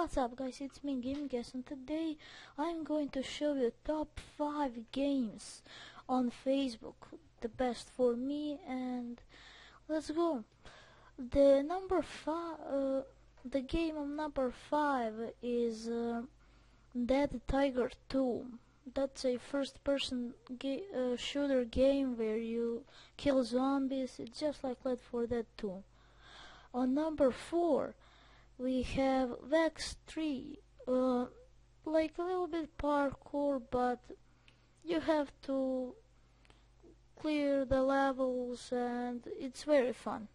What's up guys, it's me GameGuess, and today I'm going to show you top 5 games on Facebook, the best for me, and let's go. The game of number 5 is Dead Tiger 2. That's a first-person shooter game where you kill zombies. It's just like Left 4 Dead 2. On number 4 we have Vex 3, like a little bit parkour, but you have to clear the levels and it's very fun.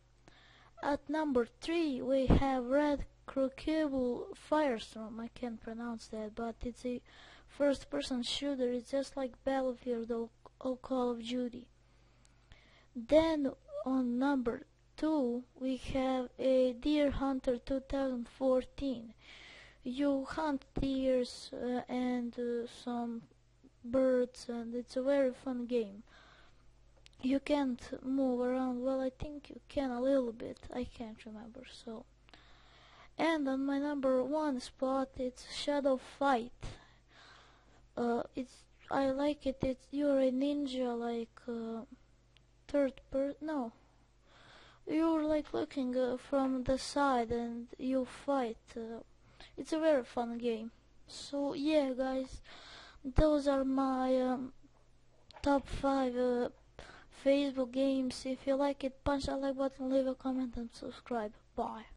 At number 3 we have Red Crucible Firestorm. I can't pronounce that, but it's a first person shooter. It's just like Battlefield or Call of Duty. Then on number 2 we have a Deer Hunter 2014. You hunt deers and some birds, and it's a very fun game. You can't move around. Well, I think you can a little bit, I can't remember. So, and on my number 1 spot it's Shadow Fight. I like it. You're a ninja, like third person. No, you're like looking from the side and you fight. It's a very fun game. So yeah guys, those are my top 5 Facebook games. If you like it, punch that like button, leave a comment and subscribe. Bye.